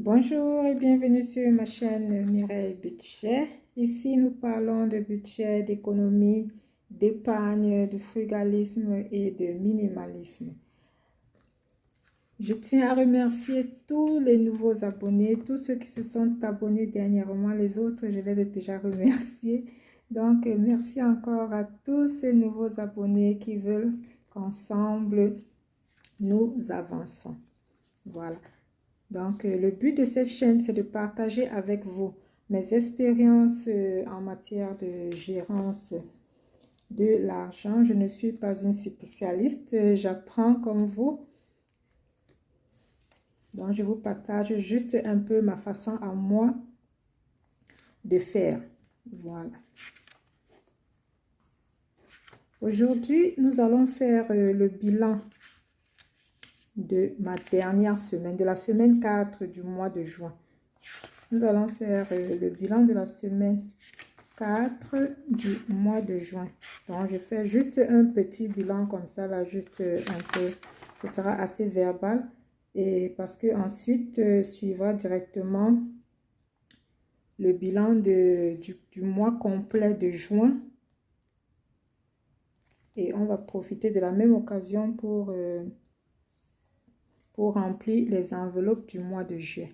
Bonjour et bienvenue sur ma chaîne Mireille Budget. Ici, nous parlons de budget, d'économie, d'épargne, de frugalisme et de minimalisme. Je tiens à remercier tous les nouveaux abonnés, tous ceux qui se sont abonnés dernièrement. Les autres, je les ai déjà remerciés. Donc, merci encore à tous ces nouveaux abonnés qui veulent qu'ensemble, nous avançons. Voilà. Donc, le but de cette chaîne, c'est de partager avec vous mes expériences en matière de gérance de l'argent. Je ne suis pas une spécialiste, j'apprends comme vous. Donc, je vous partage juste un peu ma façon à moi de faire. Voilà. Aujourd'hui, nous allons faire le bilan de ma dernière semaine, de la semaine 4 du mois de juin. Nous allons faire le bilan de la semaine 4 du mois de juin. Donc, je fais juste un petit bilan comme ça, là, juste un peu. Ce sera assez verbal. Et parce que ensuite suivra directement le bilan du mois complet de juin. Et on va profiter de la même occasion pour remplir les enveloppes du mois de juillet.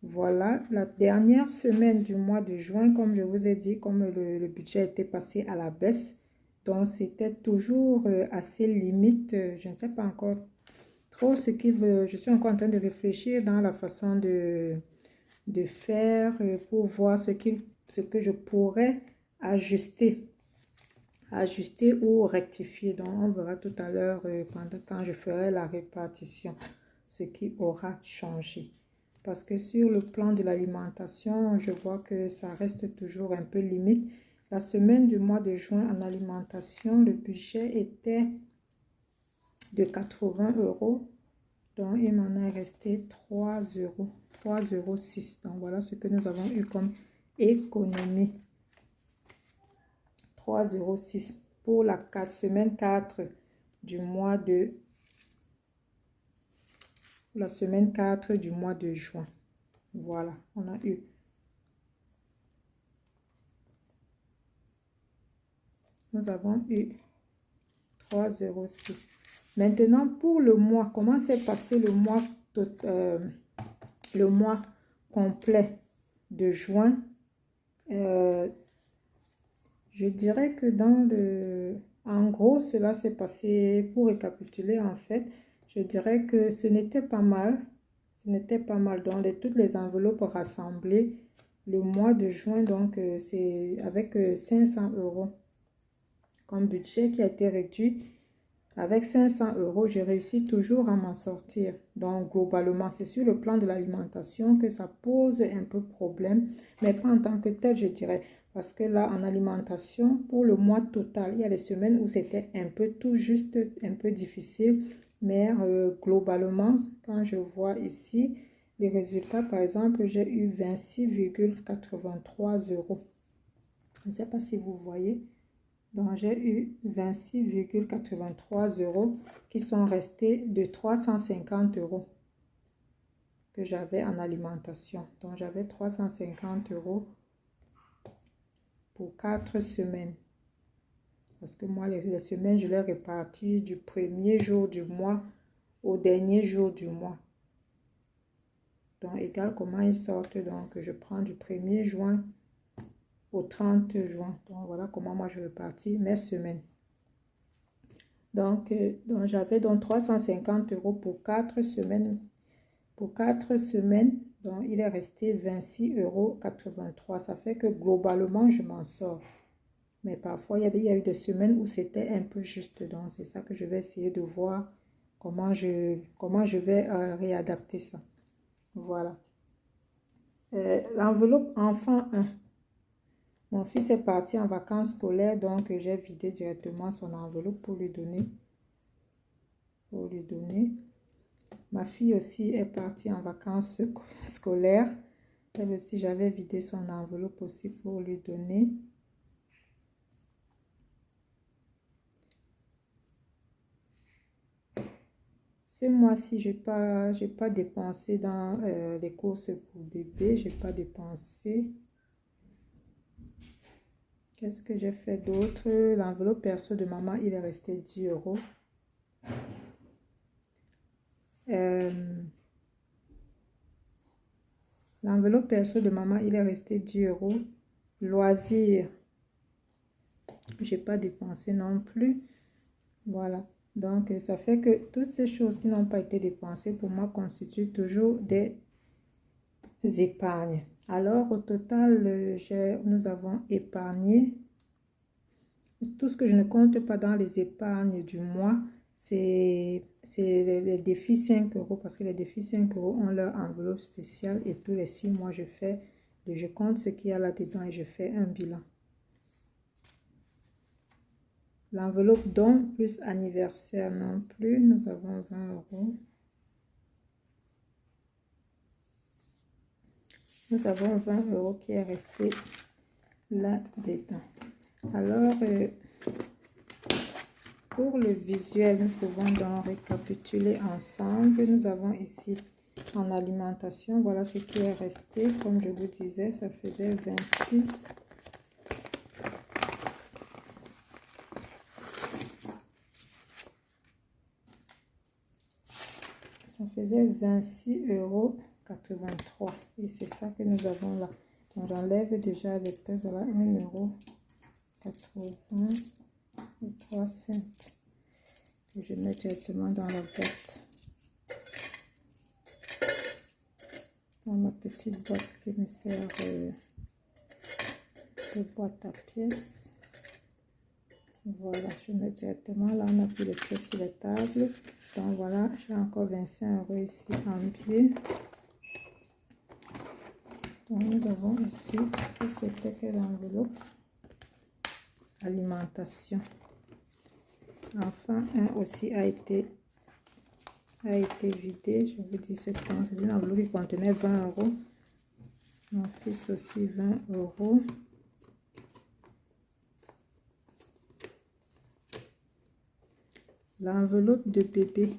Voilà, la dernière semaine du mois de juin, comme je vous ai dit, comme le budget était passé à la baisse, donc c'était toujours assez limite. Je ne sais pas encore trop ce qui veut. Je suis encore en train de réfléchir dans la façon de faire pour voir ce que je pourrais ajuster ou rectifier. Donc, on verra tout à l'heure quand je ferai la répartition, ce qui aura changé. Parce que sur le plan de l'alimentation, je vois que ça reste toujours un peu limite. La semaine du mois de juin en alimentation, le budget était de 80 €. Donc, il m'en est resté 3 €, 3,06 €. Donc, voilà ce que nous avons eu comme économie. 3,06 € pour la semaine 4 du mois de la semaine 4 du mois de juin. Voilà, on a eu. Nous avons eu 3,06 €. Maintenant, pour le mois, comment s'est passé le mois complet de juin? Je dirais que en gros, cela s'est passé, pour récapituler en fait, je dirais que ce n'était pas mal. Ce n'était pas mal. Donc, toutes les enveloppes rassemblées, le mois de juin, donc c'est avec 500 € comme budget qui a été réduit. Avec 500 €, je réussis toujours à m'en sortir. Donc, globalement, c'est sur le plan de l'alimentation que ça pose un peu problème, mais pas en tant que tel, je dirais. Parce que là, en alimentation, pour le mois total, il y a des semaines où c'était un peu tout juste, un peu difficile. Mais globalement, quand je vois ici, les résultats, par exemple, j'ai eu 26,83 €. Je ne sais pas si vous voyez. Donc, j'ai eu 26,83 € qui sont restés de 350 € que j'avais en alimentation. Donc, j'avais 350 € pour 4 semaines. Parce que moi, les semaines, je les répartis du premier jour du mois au dernier jour du mois. Donc, égal comment ils sortent. Donc, je prends du 1er juin au 30 juin. Donc, voilà comment moi je répartis mes semaines. Donc j'avais donc 350 € pour 4 semaines. Pour 4 semaines, donc il est resté 26,83 €. Ça fait que globalement, je m'en sors. Mais parfois, il y a eu des semaines où c'était un peu juste. Donc, c'est ça que je vais essayer de voir comment je vais réadapter ça. Voilà. L'enveloppe enfant 1. Mon fils est parti en vacances scolaires, donc j'ai vidé directement son enveloppe pour lui donner. Ma fille aussi est partie en vacances scolaires. Elle aussi, j'avais vidé son enveloppe aussi pour lui donner. Ce mois-ci, j'ai pas dépensé dans les courses pour bébé. J'ai pas dépensé. Qu'est-ce que j'ai fait d'autre? L'enveloppe perso de maman, il est resté 10 euros. L'enveloppe perso de maman, il est resté 10 euros. Loisirs, j'ai pas dépensé non plus. Voilà. Donc, ça fait que toutes ces choses qui n'ont pas été dépensées, pour moi, constituent toujours des épargnes. Alors, au total, nous avons épargné. Tout ce que je ne compte pas dans les épargnes du mois, c'est les défis 5 euros, parce que les défis 5 euros ont leur enveloppe spéciale et tous les 6 mois, je compte ce qu'il y a là-dedans et je fais un bilan. L'enveloppe don plus anniversaire non plus, nous avons 20 euros. Nous avons 20 euros qui est resté là-dedans. Alors, pour le visuel, nous pouvons donc récapituler ensemble. Nous avons ici en alimentation, voilà ce qui est resté. Comme je vous disais, ça faisait 26. Ça faisait 26,83 €. Et c'est ça que nous avons là. Donc, j'enlève déjà les prix, voilà, 1,83 €. Et je mets directement dans la boîte. Dans ma petite boîte qui me sert de boîte à pièces. Voilà, je mets directement là, on a pris les pièces sur la table. Donc voilà, j'ai encore 25 € ici en biais. Donc nous avons ici, ça c'était quelle enveloppe? Alimentation. Enfin, un aussi a été vidé. Je vous dis c'est une enveloppe qui contenait 20 €. Mon fils aussi 20 €. L'enveloppe de bébé.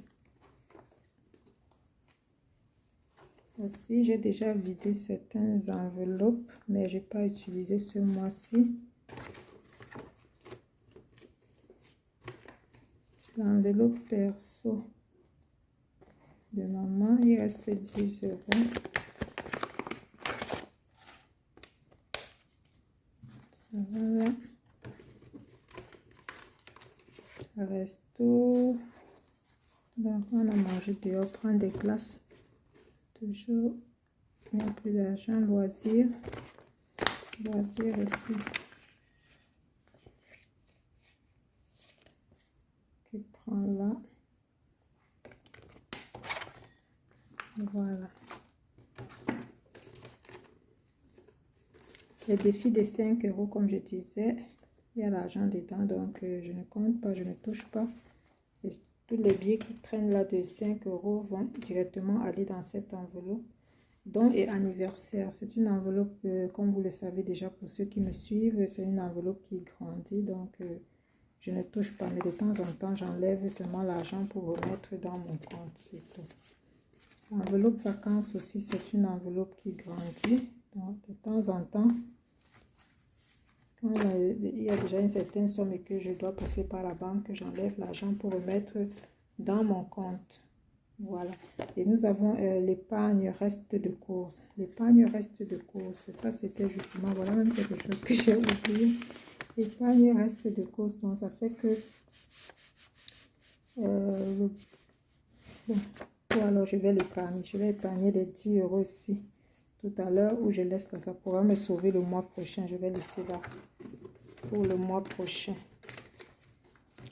Aussi, j'ai déjà vidé certaines enveloppes, mais j'ai pas utilisé ce mois-ci. L'enveloppe perso de maman, il reste 10 €. Ça va là. Resto. Donc, on a mangé dehors, prendre des glaces. Toujours, il n'y a plus d'argent. Loisirs. Loisirs aussi. Qui prend là. Voilà. Les défis de 5 € comme je disais, il y a l'argent dedans, donc je ne compte pas, je ne touche pas. Et tous les billets qui traînent là de 5 € vont directement aller dans cette enveloppe. Don et anniversaire, c'est une enveloppe, comme vous le savez déjà pour ceux qui me suivent, c'est une enveloppe qui grandit, donc je ne touche pas, mais de temps en temps, j'enlève seulement l'argent pour remettre dans mon compte, c'est tout. L'enveloppe vacances aussi, c'est une enveloppe qui grandit, donc de temps en temps, quand il y a déjà une certaine somme et que je dois passer par la banque, j'enlève l'argent pour remettre dans mon compte. Voilà. Et nous avons l'épargne reste de course. L'épargne reste de course. Ça, c'était justement, voilà même quelque chose que j'ai oublié. L'épargne reste de course. Donc, ça fait que... bon. Alors, je vais l'épargner. Je vais épargner les 10 € ici. Tout à l'heure, où je laisse là, ça pourra me sauver le mois prochain. Je vais laisser là pour le mois prochain.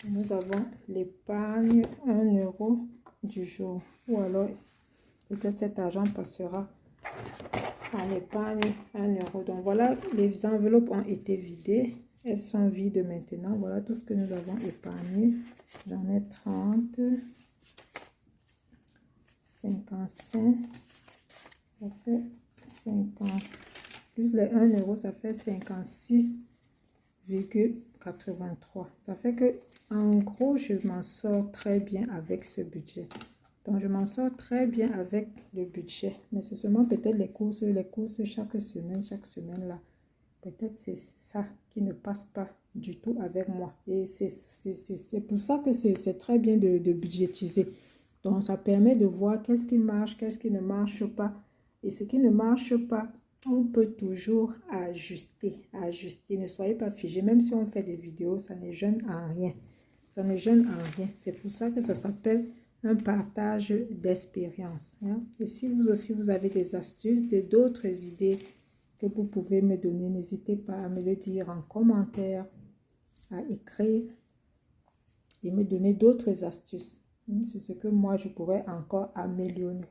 Nous avons l'épargne 1 € du jour. Ou alors, peut-être cet argent passera en épargne 1 €. Donc, voilà, les enveloppes ont été vidées. Elles sont vides maintenant. Voilà tout ce que nous avons épargné. J'en ai 30. 55. Ça fait 50. Plus les 1 €, ça fait 56,83. Ça fait que, en gros, je m'en sors très bien avec ce budget. Donc, je m'en sors très bien avec le budget. Mais c'est seulement peut-être les courses chaque semaine là. Peut-être c'est ça qui ne passe pas du tout avec moi. Et c'est pour ça que c'est très bien de budgétiser. Donc, ça permet de voir qu'est-ce qui marche, qu'est-ce qui ne marche pas. Et ce qui ne marche pas, on peut toujours ajuster. Ne soyez pas figés. Même si on fait des vidéos, ça ne gêne en rien. Ça ne gêne en rien. C'est pour ça que ça s'appelle un partage d'expérience. Hein? Et si vous aussi, vous avez des astuces, d'autres idées que vous pouvez me donner, n'hésitez pas à me le dire en commentaire, à écrire et me donner d'autres astuces. C'est ce que moi, je pourrais encore améliorer.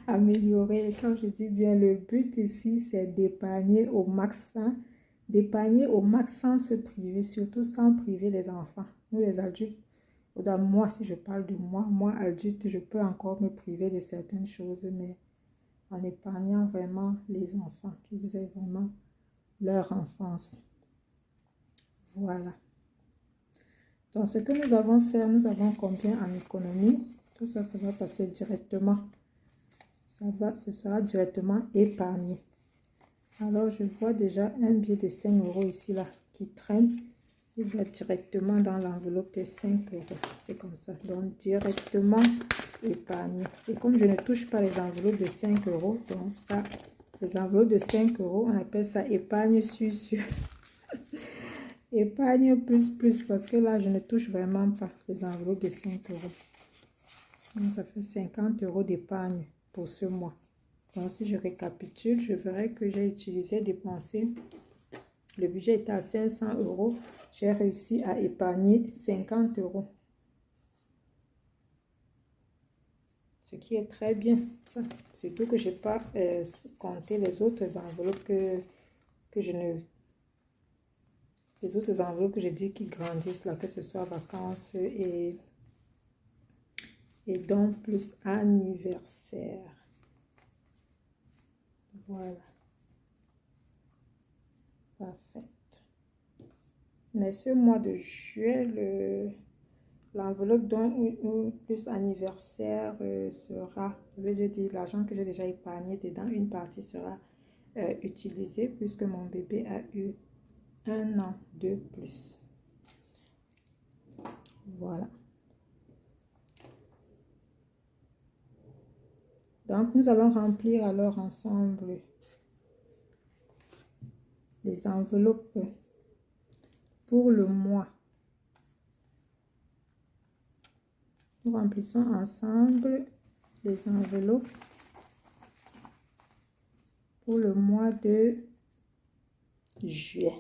Améliorer. Et quand je dis bien, le but ici, c'est d'épargner au max. Hein? D'épargner au max sans se priver, surtout sans priver les enfants. Nous, les adultes, moi, si je parle de moi adulte, je peux encore me priver de certaines choses, mais en épargnant vraiment les enfants, qu'ils aient vraiment leur enfance. Voilà. Donc, ce que nous avons fait, nous avons combien en économie? Tout ça, ça va passer directement. Ce sera directement épargné. Alors, je vois déjà un billet de 5 € ici, là, qui traîne. Il va directement dans l'enveloppe de 5 €. C'est comme ça. Donc, directement épargné. Et comme je ne touche pas les enveloppes de 5 €, donc ça, les enveloppes de 5 €, on appelle ça épargne sur. Épargne plus, parce que là, je ne touche vraiment pas les enveloppes de 5 €. Donc, ça fait 50 € d'épargne pour ce mois. Donc, si je récapitule, je verrai que j'ai utilisé, dépensé. Le budget était à 500 €. J'ai réussi à épargner 50 €. Ce qui est très bien. Ça. Surtout que je n'ai pas compté les autres enveloppes que je ne... Les autres enveloppes que je dis qui grandissent là, que ce soit vacances et donc plus anniversaire. Voilà. Parfait. Mais ce mois de juillet, l'enveloppe plus anniversaire sera, je vais dire, l'argent que j'ai déjà épargné dedans, une partie sera utilisée puisque mon bébé a eu 1 an de plus. Voilà. Donc, nous allons remplir alors ensemble les enveloppes pour le mois. Nous remplissons ensemble les enveloppes pour le mois de juillet.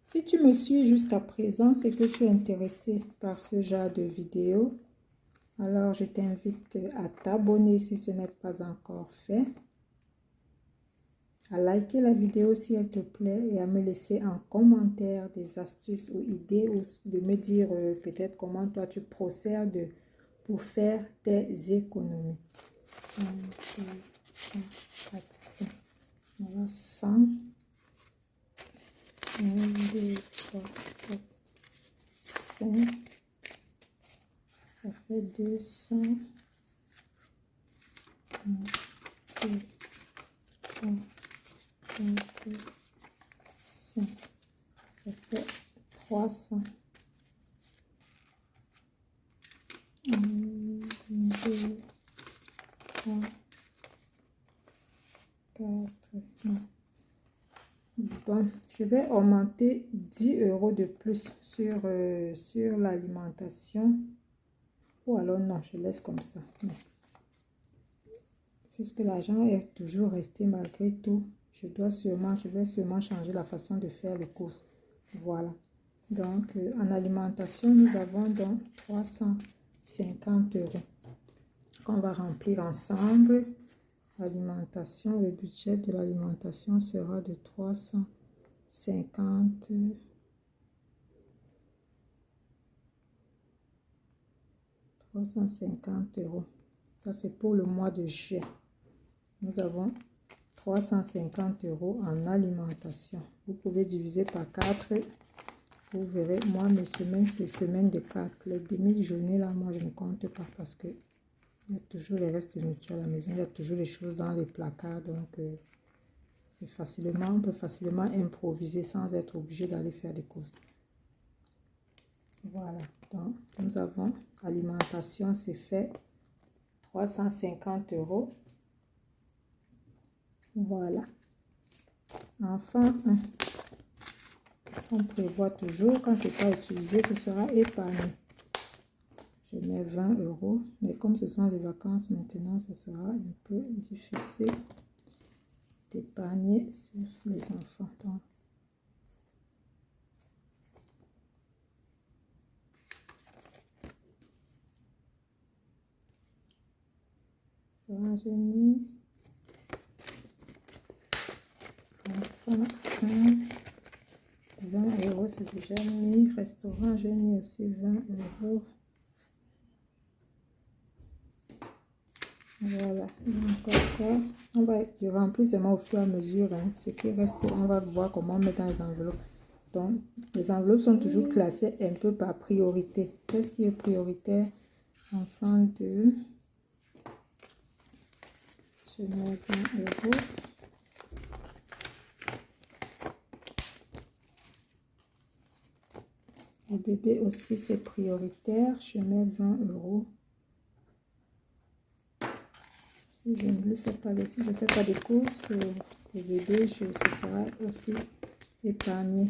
Si tu me suis jusqu'à présent, c'est que tu es intéressé par ce genre de vidéo. Alors, je t'invite à t'abonner si ce n'est pas encore fait, à liker la vidéo si elle te plaît et à me laisser en commentaire des astuces ou idées ou de me dire peut-être comment toi tu procèdes pour faire tes économies. 1, 2, 3, 4, 5. Voilà, 100. 1, 2, 3, 4, 5. Ça fait 200. 1, 2, 3, 4, 5. Ça fait 300. 1, 2, 3, 4, non. Bon, je vais augmenter 10 € de plus sur l'alimentation. Ou alors non, je laisse comme ça. Non. Puisque l'argent est toujours resté malgré tout, je vais sûrement changer la façon de faire les courses. Voilà. Donc, en alimentation, nous avons donc 350 € qu'on va remplir ensemble. Alimentation, le budget de l'alimentation sera de 350 €. Ça, c'est pour le mois de juillet. Nous avons 350 € en alimentation. Vous pouvez diviser par 4 Vous verrez, moi, mes semaines, c'est semaine de 4. Les demi-journées, là, moi, je ne compte pas parce que il y a toujours les restes de nourriture à la maison. Il y a toujours les choses dans les placards. Donc, c'est facilement, on peut facilement improviser sans être obligé d'aller faire des courses. Voilà. Donc, nous avons alimentation, c'est fait 350 €. Voilà. Enfin, on prévoit toujours, quand ce n'est pas utilisé, ce sera épargné. Je mets 20 €, mais comme ce sont les vacances maintenant, ce sera un peu difficile d'épargner sur les enfants. Donc, j'ai mis enfin 20 €, c'est déjà mis. Restaurant, j'ai mis aussi 20 €. Voilà, je remplis seulement au fur et à mesure. Ce qui reste, on va voir comment mettre dans les enveloppes. Donc, les enveloppes sont toujours classées un peu par priorité. Qu'est-ce qui est prioritaire? Enfant de... Je mets 20 €. Le bébé aussi, c'est prioritaire. Je mets 20 €. Si je ne le fais pas, si je ne fais pas de courses, le bébé, ce sera aussi épargné.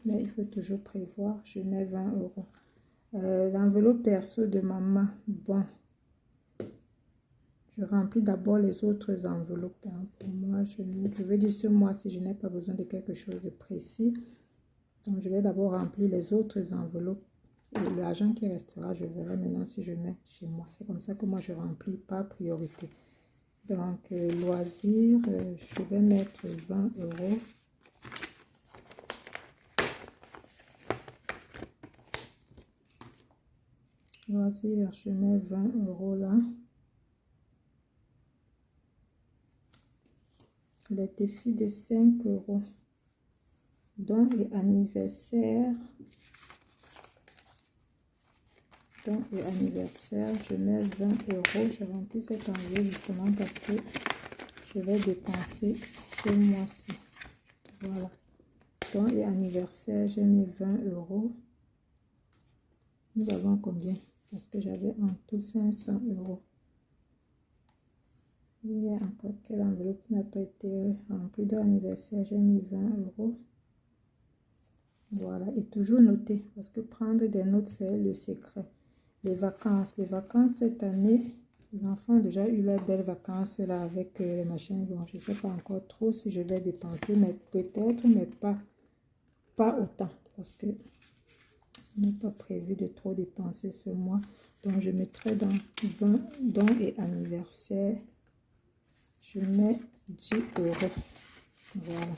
Mais il faut toujours prévoir. Je mets 20 €. L'enveloppe perso de maman, bon, je remplis d'abord les autres enveloppes. Pour moi, je vais dire ce mois-ci, je n'ai pas besoin de quelque chose de précis. Donc, je vais d'abord remplir les autres enveloppes. Et l'argent qui restera, je verrai maintenant si je mets chez moi. C'est comme ça que moi, je remplis par priorité. Donc, loisirs, je vais mettre 20 €. Loisirs, je mets 20 € là. Les défis de 5 €. Don et anniversaire. Don et anniversaire, je mets 20 €. Je remplis cette enveloppe justement parce que je vais dépenser ce mois-ci. Voilà. Don et anniversaire, j'ai mis 20 €. Nous avons combien? Parce que j'avais en tout 500 €. Il y a encore quelle enveloppe n'a pas été remplie d'anniversaire. J'ai mis 20 €. Voilà. Et toujours noter. Parce que prendre des notes, c'est le secret. Les vacances. Les vacances cette année, les enfants ont déjà eu leurs belles vacances là avec les machines. Bon, je ne sais pas encore trop si je vais dépenser, mais peut-être, mais pas autant. Parce que je n'ai pas prévu de trop dépenser ce mois. Donc, je mettrai dans 20 dons et anniversaire. Je mets 10 €. Voilà.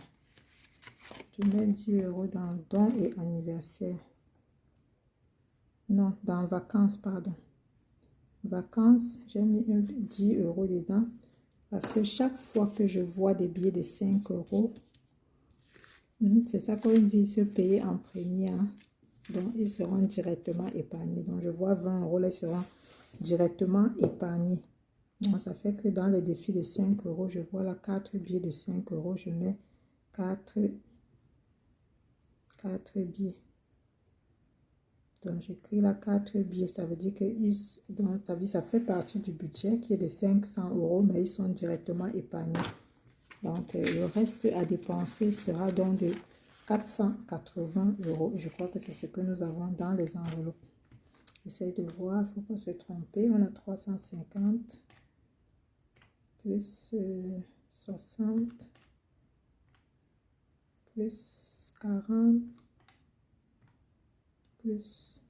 Je mets 10 € dans dons et anniversaire. Non, dans vacances, pardon. Vacances, j'ai mis 10 € dedans. Parce que chaque fois que je vois des billets de 5 €, c'est ça qu'on dit, se payer en premier. Donc, ils seront directement épargnés. Donc, je vois 20 €, là, ils seront directement épargnés. Donc, ça fait que dans les défis de 5 €, je vois là 4 billets de 5 €. Je mets 4 billets. Donc, j'écris là 4 billets. Ça veut dire que donc, ça fait partie du budget qui est de 500 €, mais ils sont directement épargnés. Donc, le reste à dépenser sera donc de 480 €. Je crois que c'est ce que nous avons dans les enveloppes. J'essaie de voir, il ne faut pas se tromper. On a 350 plus 60 plus 40 plus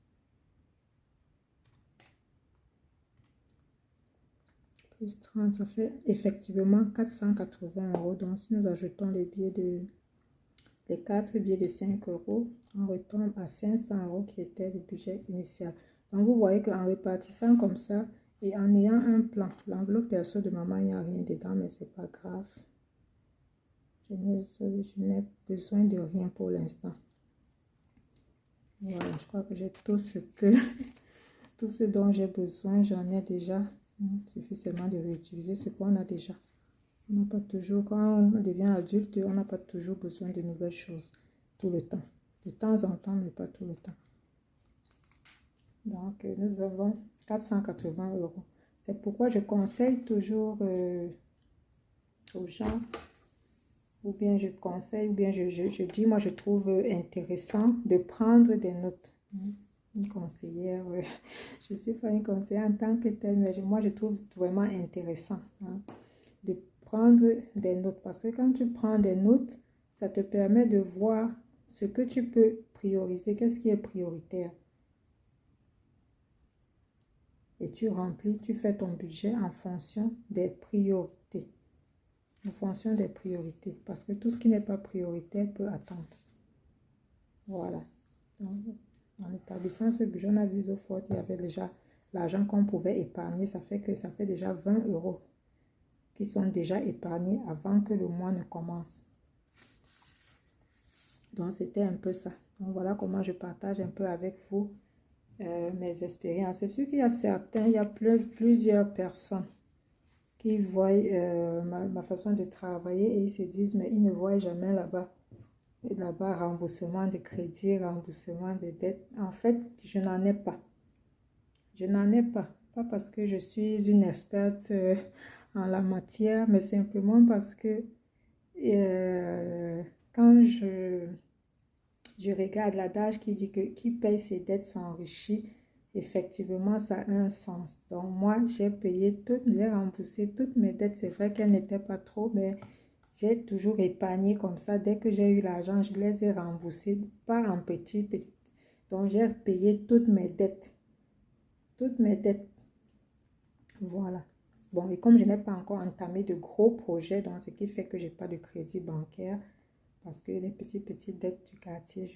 30, ça fait effectivement 480 €. Donc, si nous ajoutons les 4 billets de 5 €, on retombe à 500 € qui était le budget initial. Donc, vous voyez qu'en répartissant comme ça et en ayant un plan, l'enveloppe perso de maman, il n'y a rien dedans, mais c'est pas grave. Je n'ai besoin de rien pour l'instant. Voilà, je crois que j'ai tout ce que, tout ce dont j'ai besoin, j'en ai déjà. Il suffit seulement de réutiliser ce qu'on a déjà. On n'a pas toujours, quand on devient adulte, on n'a pas toujours besoin de nouvelles choses tout le temps. De temps en temps, mais pas tout le temps. Donc, nous avons 480 euros. C'est pourquoi je conseille toujours aux gens, ou bien je conseille, ou bien je dis, moi je trouve intéressant de prendre des notes. Une conseillère, je ne suis pas une conseillère en tant que telle, mais moi je trouve vraiment intéressant de prendre des notes. Parce que quand tu prends des notes, ça te permet de voir ce que tu peux prioriser, qu'est-ce qui est prioritaire. Et tu remplis, tu fais ton budget en fonction des priorités. En fonction des priorités. Parce que tout ce qui n'est pas prioritaire peut attendre. Voilà. Donc, en établissant ce budget, on a vu au fort, il y avait déjà l'argent qu'on pouvait épargner. Ça fait que ça fait déjà 20 euros qui sont déjà épargnés avant que le mois ne commence. Donc, c'était un peu ça. Donc, voilà comment je partage un peu avec vous mes expériences. C'est sûr qu'il y a certains, il y a plusieurs personnes qui voient ma façon de travailler et ils se disent, mais ils ne voient jamais là-bas, remboursement de crédit, remboursement de dettes. En fait, je n'en ai pas. Je n'en ai pas. Pas parce que je suis une experte en la matière, mais simplement parce que quand je regarde l'adage qui dit que qui paye ses dettes s'enrichit, effectivement, ça a un sens. Donc, moi, j'ai remboursé toutes mes dettes. C'est vrai qu'elles n'étaient pas trop, mais j'ai toujours épargné comme ça. Dès que j'ai eu l'argent, je les ai remboursées, pas en petit. Donc, j'ai payé toutes mes dettes. Toutes mes dettes. Voilà. Bon, et comme je n'ai pas encore entamé de gros projets, donc ce qui fait que je n'ai pas de crédit bancaire, parce que les petites dettes du quartier,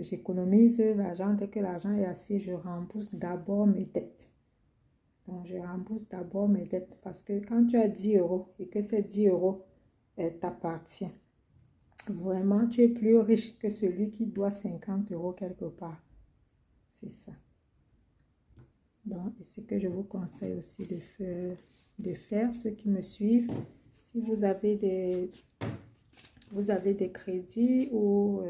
j'économise l'argent. Dès que l'argent est assez, je rembourse d'abord mes dettes. Donc, je rembourse d'abord mes dettes parce que quand tu as 10 euros et que ces 10 euros t'appartient, vraiment, tu es plus riche que celui qui doit 50 euros quelque part. C'est ça. Donc, et c'est que je vous conseille aussi de faire, ceux qui me suivent. Si vous avez des crédits ou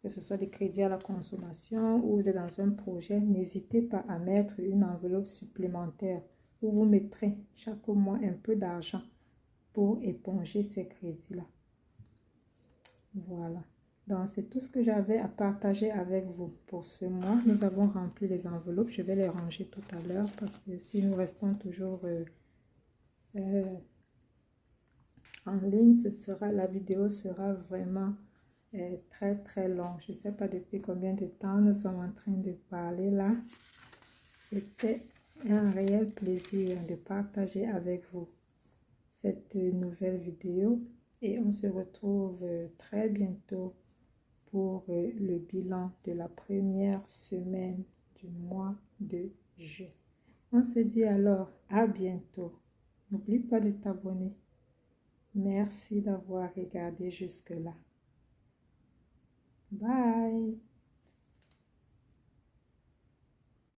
que ce soit des crédits à la consommation ou vous êtes dans un projet, n'hésitez pas à mettre une enveloppe supplémentaire où vous mettrez chaque mois un peu d'argent pour éponger ces crédits-là. Voilà. Donc, c'est tout ce que j'avais à partager avec vous pour ce mois. Nous avons rempli les enveloppes. Je vais les ranger tout à l'heure parce que si nous restons toujours en ligne, la vidéo sera vraiment très très longue. Je ne sais pas depuis combien de temps nous sommes en train de parler là. C'était un réel plaisir de partager avec vous cette nouvelle vidéo et on se retrouve très bientôt pour le bilan de la première semaine du mois de juin. On se dit alors à bientôt. N'oublie pas de t'abonner. Merci d'avoir regardé jusque-là. Bye.